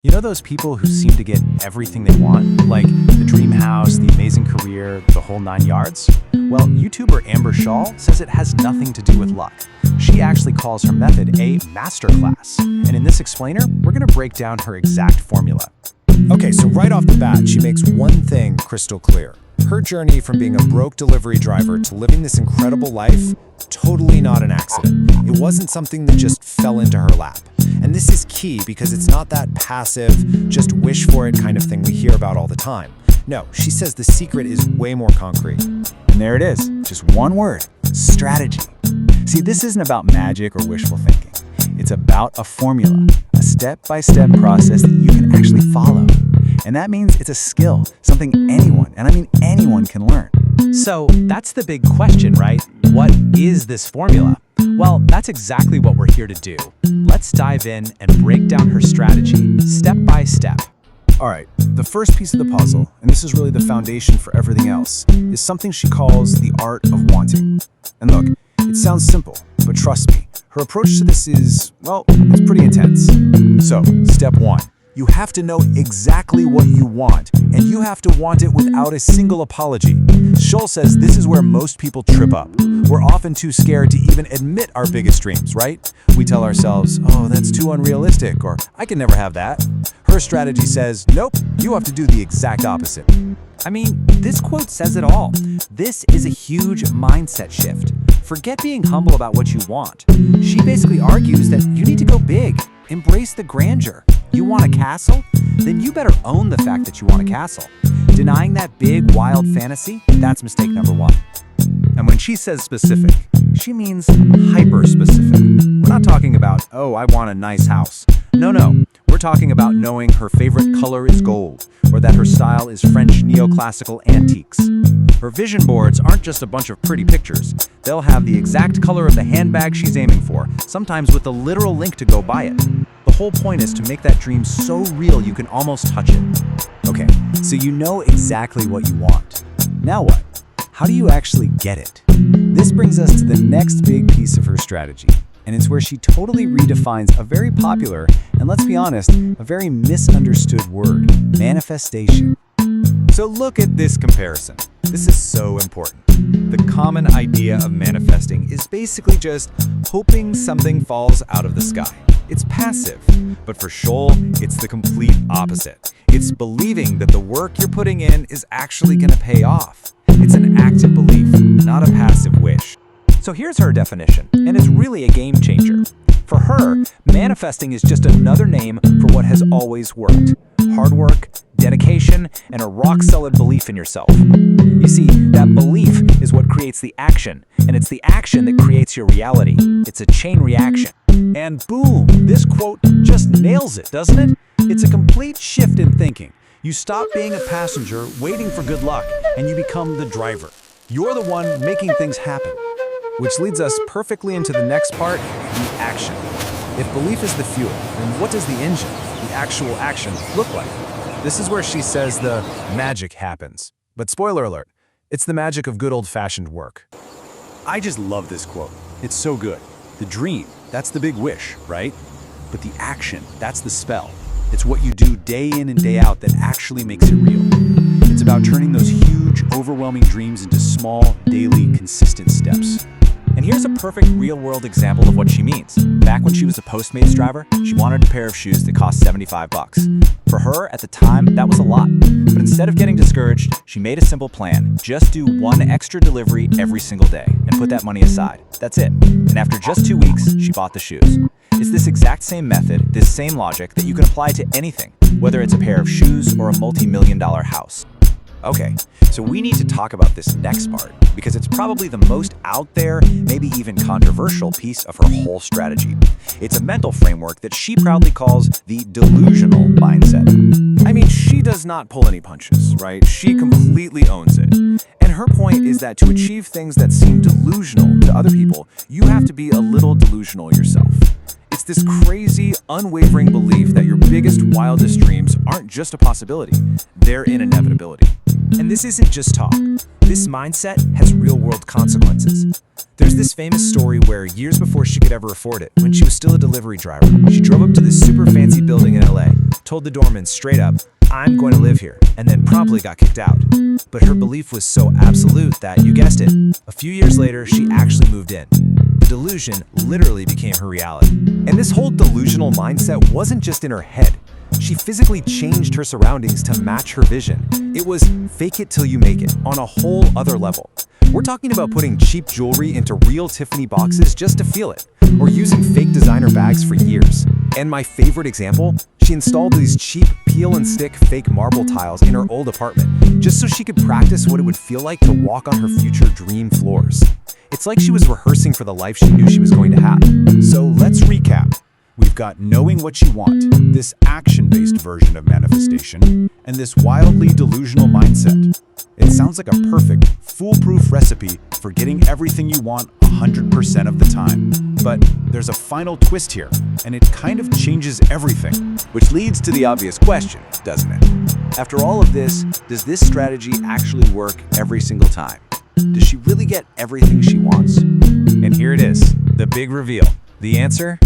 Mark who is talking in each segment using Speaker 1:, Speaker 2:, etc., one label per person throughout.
Speaker 1: You know those people who seem to get everything they want? Like the dream house, the amazing career, the whole 9 yards? Well, YouTuber Amber Shaw says it has nothing to do with luck. She actually calls her method a masterclass. And in this explainer, we're going to break down her exact formula.
Speaker 2: Okay, so right off the bat, she makes one thing crystal clear. Her journey from being a broke delivery driver to living this incredible life, totally not an accident. It wasn't something that just fell into her lap. And this is key because it's not that passive, just wish for it kind of thing we hear about all the time. No, she says the secret is way more concrete.
Speaker 1: And there it is, just one word, strategy. See, this isn't about magic or wishful thinking. It's about a formula, a step-by-step process that you can actually follow. And that means it's a skill, something anyone, and I mean anyone, can learn. So that's the big question, right? What is this formula? Well, that's exactly what we're here to do. Let's dive in and break down her strategy, step by step.
Speaker 3: All right, the first piece of the puzzle, and this is really the foundation for everything else, is something she calls the art of wanting. And look, it sounds simple, but trust me, her approach to this is, well, it's pretty intense. So, step 1. You have to know exactly what you want, and you have to want it without a single apology. Scholl says this is where most people trip up. We're often too scared to even admit our biggest dreams, right? We tell ourselves, oh, that's too unrealistic, or I can never have that. Her strategy says, nope, you have to do the exact opposite.
Speaker 4: I mean, this quote says it all. This is a huge mindset shift. Forget being humble about what you want. She basically argues that you need to go big. Embrace the grandeur. You want a castle? Then you better own the fact that you want a castle. Denying that big, wild fantasy? That's mistake number 1.
Speaker 1: And when she says specific, she means hyper-specific. We're not talking about, oh, I want a nice house. No. We're talking about knowing her favorite color is gold, or that her style is French neoclassical antiques. Her vision boards aren't just a bunch of pretty pictures. They'll have the exact color of the handbag she's aiming for, sometimes with a literal link to go buy it. The whole point is to make that dream so real you can almost touch it. Okay, so you know exactly what you want. Now what? How do you actually get it? This brings us to the next big piece of her strategy, and it's where she totally redefines a very popular, and let's be honest, a very misunderstood word, manifestation. So look at this comparison. This is so important. The common idea of manifesting is basically just hoping something falls out of the sky. It's passive, but for Scholl, it's the complete opposite. It's believing that the work you're putting in is actually going to pay off. It's an active belief, not a passive wish.
Speaker 4: So here's her definition, and it's really a game changer. For her, manifesting is just another name for what has always worked. Hard work, dedication, and a rock-solid belief in yourself. You see, that belief is what creates the action, and it's the action that creates your reality. It's a chain reaction.
Speaker 3: And boom, this quote just nails it, doesn't it? It's a complete shift in thinking. You stop being a passenger waiting for good luck, and you become the driver. You're the one making things happen. Which leads us perfectly into the next part, the action. If belief is the fuel, then what does the engine, the actual action, look like? This is where she says the magic happens. But spoiler alert, it's the magic of good old-fashioned work. I just love this quote. It's so good. The dream, that's the big wish, right? But the action, that's the spell. It's what you do day in and day out that actually makes it real. It's about turning those huge, overwhelming dreams into small, daily, consistent steps.
Speaker 4: And here's a perfect real-world example of what she means. Back when she was a Postmates driver, she wanted a pair of shoes that cost $75. For her, at the time, that was a lot. But instead of getting discouraged, she made a simple plan. Just do one extra delivery every single day and put that money aside. That's it. And after just 2 weeks, she bought the shoes. It's this exact same method, this same logic that you can apply to anything, whether it's a pair of shoes or a multi-million-dollar house.
Speaker 1: Okay, so we need to talk about this next part, because it's probably the most out there, maybe even controversial piece of her whole strategy. It's a mental framework that she proudly calls the delusional mindset. I mean, she does not pull any punches, right? She completely owns it. And her point is that to achieve things that seem delusional to other people, you have to be a little delusional yourself. It's this crazy, unwavering belief that your biggest, wildest dreams aren't just a possibility, they're an inevitability. And this isn't just talk. This mindset has real-world consequences. There's this famous story where years before she could ever afford it, when she was still a delivery driver, she drove up to this super fancy building in LA,
Speaker 2: told the doorman straight up, "I'm going to live here," and then promptly got kicked out. But her belief was so absolute that, you guessed it, a few years later, she actually moved in. The delusion literally became her reality.
Speaker 1: And this whole delusional mindset wasn't just in her head. She physically changed her surroundings to match her vision. It was fake it till you make it on a whole other level. We're talking about putting cheap jewelry into real Tiffany boxes just to feel it, or using fake designer bags for years. And my favorite example, she installed these cheap peel and stick fake marble tiles in her old apartment, just so she could practice what it would feel like to walk on her future dream floors. It's like she was rehearsing for the life she knew she was going to have.
Speaker 3: So let's recap. We've got knowing what you want, this action-based version of manifestation, and this wildly delusional mindset. It sounds like a perfect, foolproof recipe for getting everything you want 100% of the time. But there's a final twist here, and it kind of changes everything. Which leads to the obvious question, doesn't it? After all of this, does this strategy actually work every single time? Does she really get everything she wants?
Speaker 1: And here it is, the big reveal. The answer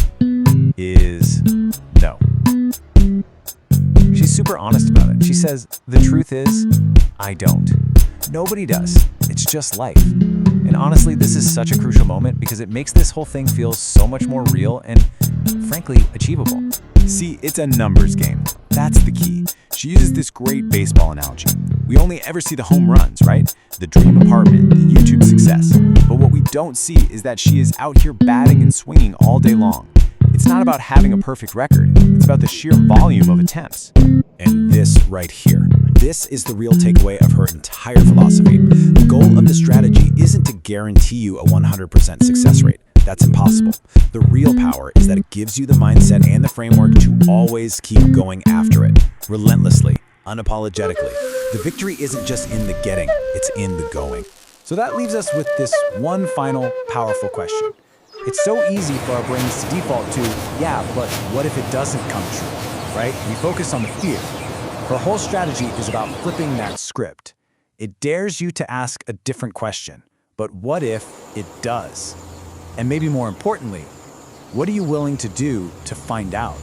Speaker 1: is no. She's super honest about it. She says, the truth is, I don't. Nobody does. It's just life. And honestly, this is such a crucial moment because it makes this whole thing feel so much more real and, frankly, achievable.
Speaker 3: See, it's a numbers game. That's the key. She uses this great baseball analogy. We only ever see the home runs, right? The dream apartment, the YouTube success. But what we don't see is that she is out here batting and swinging all day long. It's not about having a perfect record. It's about the sheer volume of attempts.
Speaker 2: And this right here, this is the real takeaway of her entire philosophy. The goal of the strategy isn't to guarantee you a 100% success rate. That's impossible. The real power is that it gives you the mindset and the framework to always keep going after it, relentlessly, unapologetically. The victory isn't just in the getting, it's in the going.
Speaker 3: So that leaves us with this one final powerful question. It's so easy for our brains to default to, yeah, but what if it doesn't come true, right? We focus on the fear. Her whole strategy is about flipping that script. It dares you to ask a different question, but what if it does? And maybe more importantly, what are you willing to do to find out?